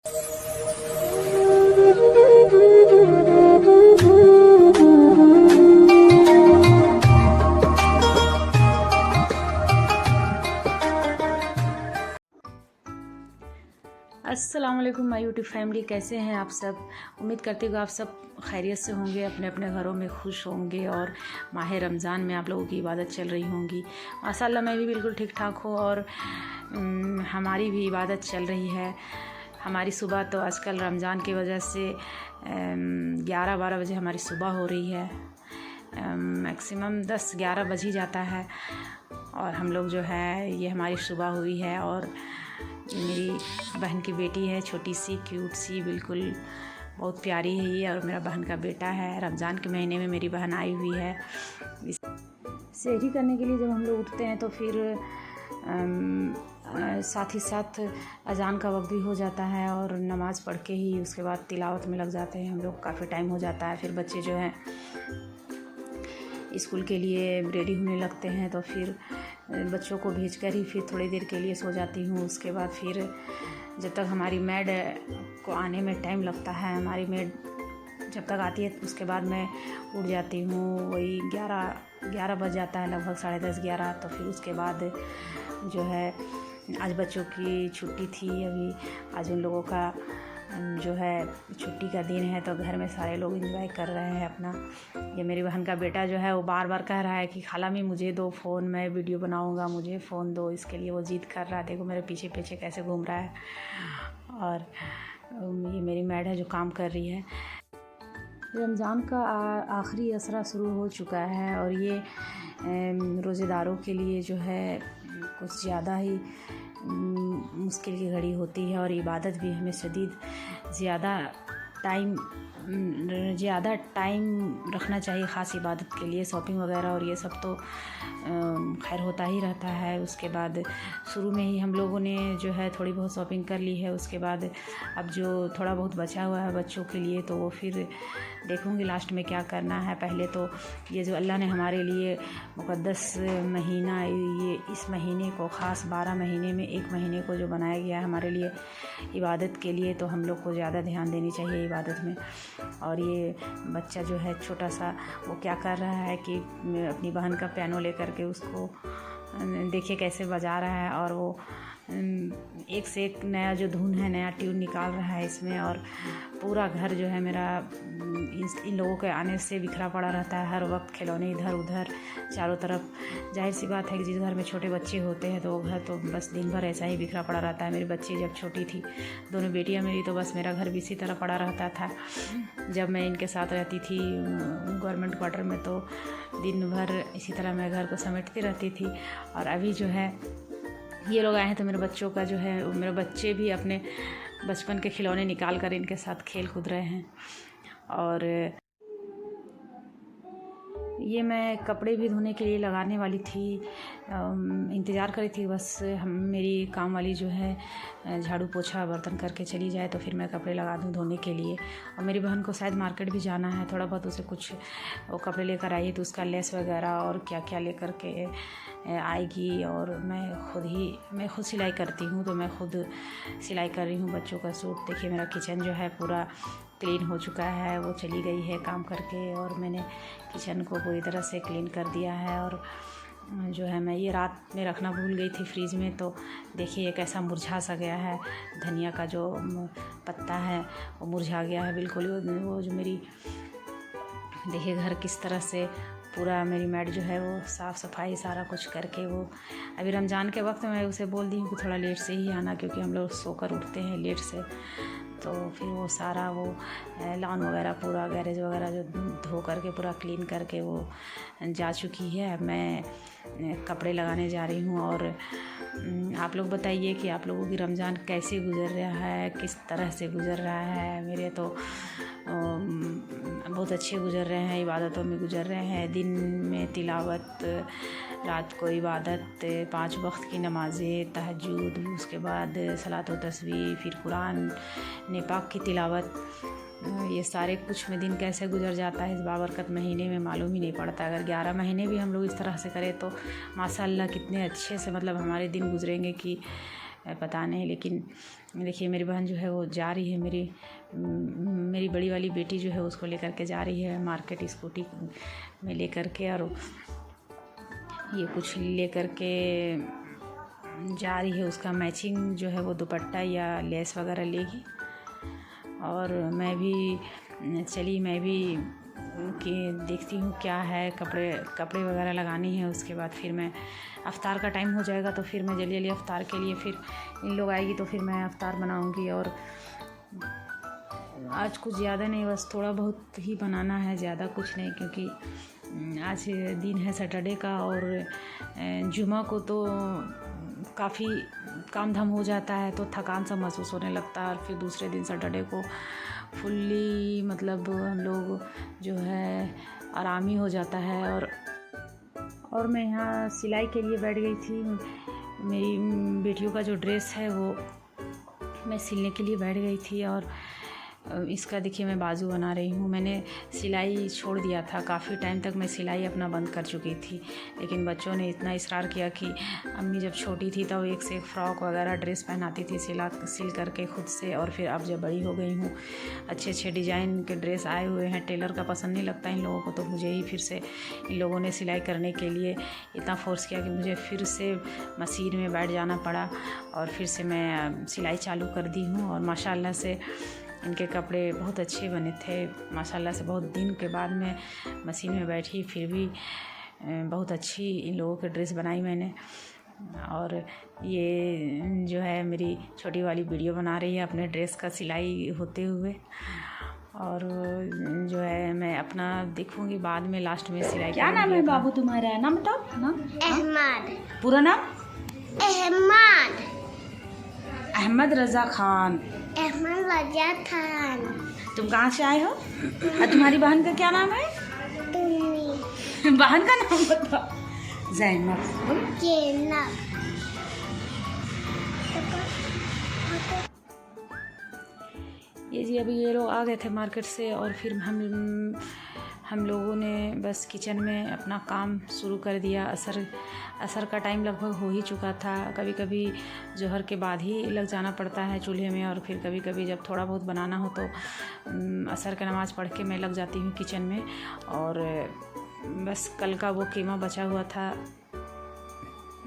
अस्सलाम वालेकुम my YouTube family, कैसे हैं आप सब। उम्मीद करती हूँ आप सब खैरियत से होंगे, अपने अपने घरों में खुश होंगे और माह रमज़ान में आप लोगों की इबादत चल रही होंगी। माशाल्लाह मैं भी बिल्कुल ठीक ठाक हूँ और हमारी भी इबादत चल रही है। हमारी सुबह तो आजकल रमज़ान की वजह से 11-12 बजे हमारी सुबह हो रही है। मैक्सिमम 10-11 बज ही जाता है और हम लोग जो है ये हमारी सुबह हुई है। और मेरी बहन की बेटी है, छोटी सी क्यूट सी, बिल्कुल बहुत प्यारी है ये। और मेरा बहन का बेटा है। रमज़ान के महीने में मेरी बहन आई हुई है सहरी करने के लिए। जब हम लोग उठते हैं तो फिर साथ ही साथ अज़ान का वक्त भी हो जाता है और नमाज़ पढ़ के ही उसके बाद तिलावत में लग जाते हैं हम लोग। काफ़ी टाइम हो जाता है। फिर बच्चे जो हैं स्कूल के लिए रेडी होने लगते हैं तो फिर बच्चों को भेजकर ही फिर थोड़ी देर के लिए सो जाती हूँ। उसके बाद फिर जब तक हमारी मेड को आने में टाइम लगता है, हमारी मेड जब तक आती है उसके बाद मैं उठ जाती हूँ। वही 11 बज जाता है, लगभग 10:30-11। तो फिर उसके बाद जो है आज बच्चों की छुट्टी थी। अभी आज उन लोगों का जो है छुट्टी का दिन है तो घर में सारे लोग एंजॉय कर रहे हैं अपना। ये मेरी बहन का बेटा जो है वो बार बार कह रहा है कि खाला मी मुझे दो फ़ोन, मैं वीडियो बनाऊंगा, मुझे फ़ोन दो। इसके लिए वो जिद कर रहा है। देखो मेरे पीछे पीछे कैसे घूम रहा है। और ये मेरी मैड है जो काम कर रही है। रमज़ान का आखिरी असरा शुरू हो चुका है और ये रोज़ेदारों के लिए जो है कुछ ज़्यादा ही मुश्किल की घड़ी होती है। और इबादत भी हमें शदीद ज़्यादा टाइम रखना चाहिए ख़ास इबादत के लिए। शॉपिंग वगैरह और ये सब तो खैर होता ही रहता है। उसके बाद शुरू में ही हम लोगों ने जो है थोड़ी बहुत शॉपिंग कर ली है। उसके बाद अब जो थोड़ा बहुत बचा हुआ है बच्चों के लिए तो वो फिर देखूँगी लास्ट में क्या करना है। पहले तो ये जो अल्लाह ने हमारे लिए मुक़द्दस महीना, ये इस महीने को ख़ास 12 महीने में एक महीने को जो बनाया गया है हमारे लिए इबादत के लिए, तो हम लोग को ज़्यादा ध्यान देनी चाहिए इबादत में। और ये बच्चा जो है छोटा सा वो क्या कर रहा है कि अपनी बहन का पियानो लेकर के उसको देखिए कैसे बजा रहा है। और वो एक से एक नया जो धुन है, नया ट्यून निकाल रहा है इसमें। और पूरा घर जो है मेरा इन लोगों के आने से बिखरा पड़ा रहता है। हर वक्त खिलौने इधर उधर चारों तरफ। जाहिर सी बात है कि जिस घर में छोटे बच्चे होते हैं तो वो घर तो बस दिन भर ऐसा ही बिखरा पड़ा रहता है। मेरी बच्ची जब छोटी थी, दोनों बेटियां मेरी, तो बस मेरा घर भी इसी तरह पड़ा रहता था। जब मैं इनके साथ रहती थी गवर्नमेंट क्वार्टर में तो दिन भर इसी तरह मैं घर को समेटती रहती थी। और अभी जो है ये लोग आए हैं तो मेरे बच्चों का जो है, मेरे बच्चे भी अपने बचपन के खिलौने निकाल कर इनके साथ खेल कूद रहे हैं। और ये मैं कपड़े भी धोने के लिए लगाने वाली थी, इंतज़ार कर रही थी बस मेरी काम वाली जो है झाड़ू पोछा बर्तन करके चली जाए तो फिर मैं कपड़े लगा दूँ धोने के लिए। और मेरी बहन को शायद मार्केट भी जाना है, थोड़ा बहुत उसे कुछ वो कपड़े लेकर आई है तो उसका लेस वगैरह और क्या क्या लेकर के आएगी। और मैं खुद सिलाई करती हूँ तो मैं खुद सिलाई कर रही हूँ बच्चों का सूट। देखिए मेरा किचन जो है पूरा क्लीन हो चुका है। वो चली गई है काम करके और मैंने किचन को पूरी तरह से क्लीन कर दिया है। और जो है मैं ये रात में रखना भूल गई थी फ्रिज में, तो देखिए ये कैसा मुरझा सा गया है। धनिया का जो पत्ता है वो मुरझा गया है बिल्कुल। वो जो मेरी देखिए घर किस तरह से पूरा मेरी मैड जो है वो साफ़ सफाई सारा कुछ करके, वो अभी रमज़ान के वक्त में मैं उसे बोल दी हूँ कि थोड़ा लेट से ही आना, क्योंकि हम लोग सोकर उठते हैं लेट से। तो फिर वो सारा वो लॉन वगैरह पूरा गैरेज वगैरह जो धो करके पूरा क्लीन करके वो जा चुकी है। मैं कपड़े लगाने जा रही हूँ। और आप लोग बताइए कि आप लोगों की रमज़ान कैसे गुज़र रहा है, किस तरह से गुज़र रहा है। मेरे तो बहुत अच्छे गुज़र रहे हैं, इबादतों में गुज़र रहे हैं। दिन में तिलावत, रात को इबादत, 5 वक्त की नमाज़ें, तहज्जुद, उसके बाद सलात व तस्बीह, फिर कुरान ने पाक की तिलावत। ये सारे कुछ में दिन कैसे गुजर जाता है इस बाबरकत महीने में मालूम ही नहीं पड़ता। अगर 11 महीने भी हम लोग इस तरह से करें तो माशाअल्लाह कितने अच्छे से मतलब हमारे दिन गुजरेंगे कि पता नहीं। लेकिन देखिए मेरी बहन जो है वो जा रही है, मेरी बड़ी वाली बेटी जो है उसको लेकर के जा रही है मार्केट स्कूटी में लेकर के, और ये कुछ लेकर के जा रही है। उसका मैचिंग जो है वो दुपट्टा या लेस वगैरह लेगी। और मैं भी कि देखती हूँ क्या है, कपड़े वगैरह लगानी है। उसके बाद फिर मैं अफ्तार का टाइम हो जाएगा तो फिर मैं जल्दी जल्दी अफ्तार के लिए, फिर इन लोग आएगी तो फिर मैं अफ्तार बनाऊँगी। और आज कुछ ज़्यादा नहीं, बस थोड़ा बहुत ही बनाना है, ज़्यादा कुछ नहीं, क्योंकि आज दिन है सैटरडे का और जुमा को तो काफ़ी काम धाम हो जाता है तो थकान सा महसूस होने लगता है। और फिर दूसरे दिन सैटरडे को फुल्ली मतलब हम लोग जो है आराम ही हो जाता है। और मैं यहाँ सिलाई के लिए बैठ गई थी। मेरी बेटियों का जो ड्रेस है वो मैं सिलने के लिए बैठ गई थी। और इसका देखिए मैं बाजू बना रही हूँ। मैंने सिलाई छोड़ दिया था, काफ़ी टाइम तक मैं सिलाई अपना बंद कर चुकी थी, लेकिन बच्चों ने इतना इसरार किया कि अम्मी जब छोटी थी तब एक से एक फ़्रॉक वगैरह ड्रेस पहनाती थी सिल करके खुद से। और फिर अब जब बड़ी हो गई हूँ, अच्छे अच्छे डिज़ाइन के ड्रेस आए हुए हैं, टेलर का पसंद नहीं लगता इन लोगों को, तो मुझे ही फिर से इन लोगों ने सिलाई करने के लिए इतना फ़ोर्स किया कि मुझे फिर से मशीन में बैठ जाना पड़ा और फिर से मैं सिलाई चालू कर दी हूँ। और माशाल्लाह से इनके कपड़े बहुत अच्छे बने थे। माशाल्लाह से बहुत दिन के बाद मैं मशीन में बैठी, फिर भी बहुत अच्छी इन लोगों के ड्रेस बनाई मैंने। और ये जो है मेरी छोटी वाली वीडियो बना रही है अपने ड्रेस का सिलाई होते हुए। और जो है मैं अपना देखूंगी बाद में लास्ट में सिलाई। क्या नाम है बाबू तुम्हारा? नाम बताओ। नाम अहमद। पूरा नाम? अहमद रज़ा खान। अहमद रज़ा खान। तुम कहाँ से आए हो? और तुम्हारी बहन का क्या नाम है? तुम्ही। बहन का नाम बताओ। ज़ैनब। ज़ैनब। ये जी अभी ये लोग आ गए थे मार्केट से और फिर हम लोगों ने बस किचन में अपना काम शुरू कर दिया। असर का टाइम लगभग हो ही चुका था। कभी कभी जोहर के बाद ही लग जाना पड़ता है चूल्हे में, और फिर कभी कभी जब थोड़ा बहुत बनाना हो तो असर का नमाज़ पढ़ के मैं लग जाती हूँ किचन में। और बस कल का वो कीमा बचा हुआ था,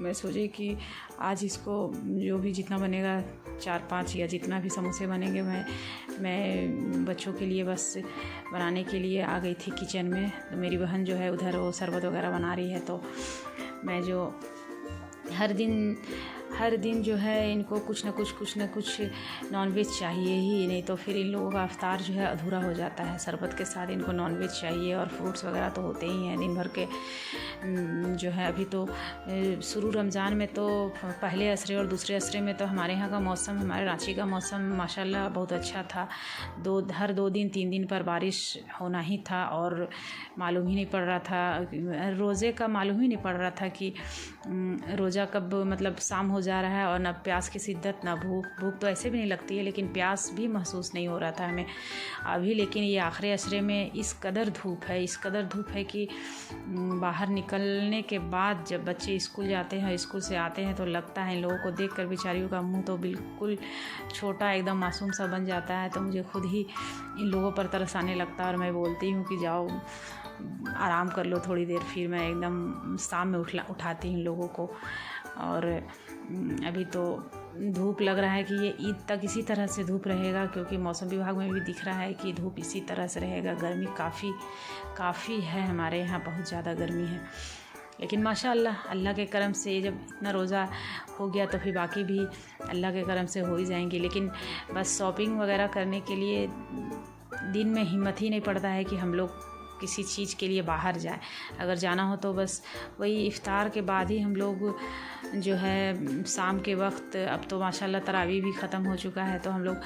मैं सोची कि आज इसको जो भी जितना बनेगा 4-5 या जितना भी समोसे बनेंगे मैं बच्चों के लिए बस बनाने के लिए आ गई थी किचन में। तो मेरी बहन जो है उधर वो शरबत वगैरह बना रही है, तो मैं जो हर दिन जो है इनको कुछ न कुछ नॉनवेज चाहिए ही, नहीं तो फिर इन लोगों का अफ्तार जो है अधूरा हो जाता है। शरबत के साथ इनको नॉनवेज चाहिए और फ्रूट्स वगैरह तो होते ही हैं दिन भर के। जो है अभी तो शुरू रमज़ान में तो पहले असरे और दूसरे असरे में तो हमारे यहाँ का मौसम, हमारे रांची का मौसम माशाल्लाह बहुत अच्छा था। हर 2 दिन 3 दिन पर बारिश होना ही था और मालूम ही नहीं पड़ रहा था, रोज़े का मालूम ही नहीं पड़ रहा था कि रोज़ा कब मतलब शाम हो जा रहा है। और न प्यास की शिद्दत न भूख तो ऐसे भी नहीं लगती है, लेकिन प्यास भी महसूस नहीं हो रहा था हमें अभी। लेकिन ये आखिरी अशरे में इस कदर धूप है कि बाहर निकलने के बाद जब बच्चे स्कूल जाते हैं, स्कूल से आते हैं, तो लगता है इन लोगों को देखकर बेचारियों का मुंह तो बिल्कुल छोटा एकदम मासूम सा बन जाता है। तो मुझे खुद ही इन लोगों पर तरस आने लगता है और मैं बोलती हूँ कि जाओ आराम कर लो थोड़ी देर। फिर मैं एकदम शाम में उठाती हूँ इन लोगों को। और अभी तो धूप लग रहा है कि ये ईद तक इसी तरह से धूप रहेगा, क्योंकि मौसम विभाग में भी दिख रहा है कि धूप इसी तरह से रहेगा। गर्मी काफ़ी है हमारे यहाँ, बहुत ज़्यादा गर्मी है। लेकिन माशाअल्लाह अल्लाह के करम से जब इतना रोज़ा हो गया तो फिर बाकी भी अल्लाह के करम से हो ही जाएंगे। लेकिन बस शॉपिंग वगैरह करने के लिए दिन में हिम्मत ही नहीं पड़ता है कि हम लोग किसी चीज़ के लिए बाहर जाए। अगर जाना हो तो बस वही इफ्तार के बाद ही हम लोग जो है शाम के वक्त, अब तो माशाल्लाह तरावी भी ख़त्म हो चुका है, तो हम लोग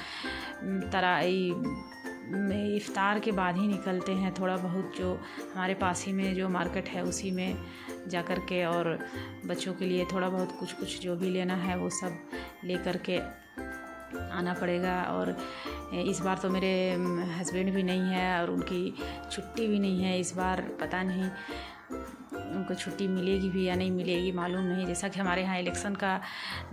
इफ्तार के बाद ही निकलते हैं। थोड़ा बहुत जो हमारे पास ही में जो मार्केट है उसी में जा कर के, और बच्चों के लिए थोड़ा बहुत कुछ जो भी लेना है वो सब ले कर के आना पड़ेगा। और इस बार तो मेरे हस्बैंड भी नहीं है और उनकी छुट्टी भी नहीं है इस बार, पता नहीं उनको छुट्टी मिलेगी भी या नहीं मिलेगी मालूम नहीं। जैसा कि हमारे यहाँ इलेक्शन का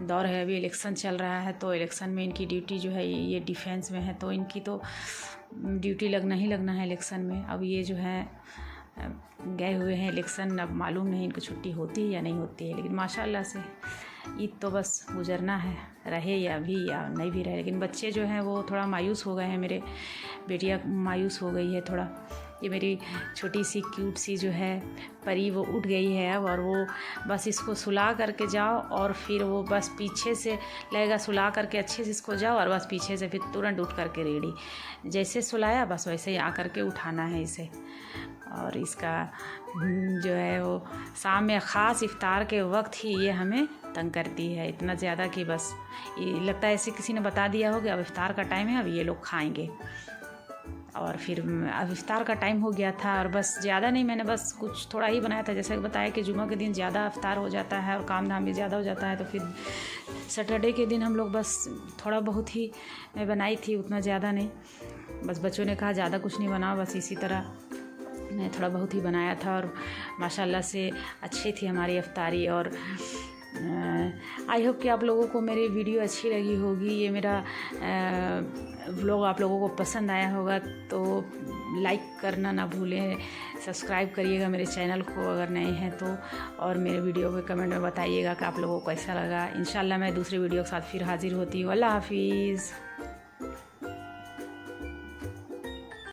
दौर है, अभी इलेक्शन चल रहा है, तो इलेक्शन में इनकी ड्यूटी जो है ये डिफेंस में है, तो इनकी तो ड्यूटी लगना ही लगना है इलेक्शन में। अब ये जो है गए हुए हैं इलेक्शन, अब मालूम नहीं इनको छुट्टी होती है या नहीं होती है। लेकिन माशाल्लाह से ईद तो बस गुजरना है, रहे या भी या नहीं भी रहे। लेकिन बच्चे जो हैं वो थोड़ा मायूस हो गए हैं, मेरे बेटियाँ मायूस हो गई है थोड़ा। ये मेरी छोटी सी क्यूट सी जो है परी वो उठ गई है अब, और वो बस इसको सुला करके जाओ और फिर वो बस पीछे से लगेगा, सुला करके अच्छे से इसको जाओ और बस पीछे से फिर तुरंत उठ करके रेडी, जैसे सुलाया बस वैसे ही आ करके उठाना है इसे। और इसका जो है वो शाम में ख़ास इफ्तार के वक्त ही ये हमें तंग करती है इतना ज़्यादा कि बस ये लगता है ऐसे किसी ने बता दिया हो कि अब इफ्तार का टाइम है, अब ये लोग खाएंगे। और फिर अब इफ्तार का टाइम हो गया था और बस ज़्यादा नहीं, मैंने बस कुछ थोड़ा ही बनाया था। जैसे बताया कि जुमा के दिन ज़्यादा इफ्तार हो जाता है और काम धाम भी ज़्यादा हो जाता है, तो फिर सैटरडे के दिन हम लोग बस थोड़ा बहुत ही मैं बनाई थी, उतना ज़्यादा नहीं। बस बच्चों ने कहा ज़्यादा कुछ नहीं बनाओ, बस इसी तरह मैं थोड़ा बहुत ही बनाया था। और माशाल्लाह से अच्छी थी हमारी इफ्तारी। और आई होप कि आप लोगों को मेरी वीडियो अच्छी लगी होगी, ये मेरा व्लॉग आप लोगों को पसंद आया होगा तो लाइक करना ना भूलें, सब्सक्राइब करिएगा मेरे चैनल को अगर नए हैं तो, और मेरे वीडियो को कमेंट में बताइएगा कि आप लोगों को कैसा लगा। इंशाल्लाह मैं दूसरे वीडियो के साथ फिर हाज़िर होती हूँ। अल्लाह हाफिज़।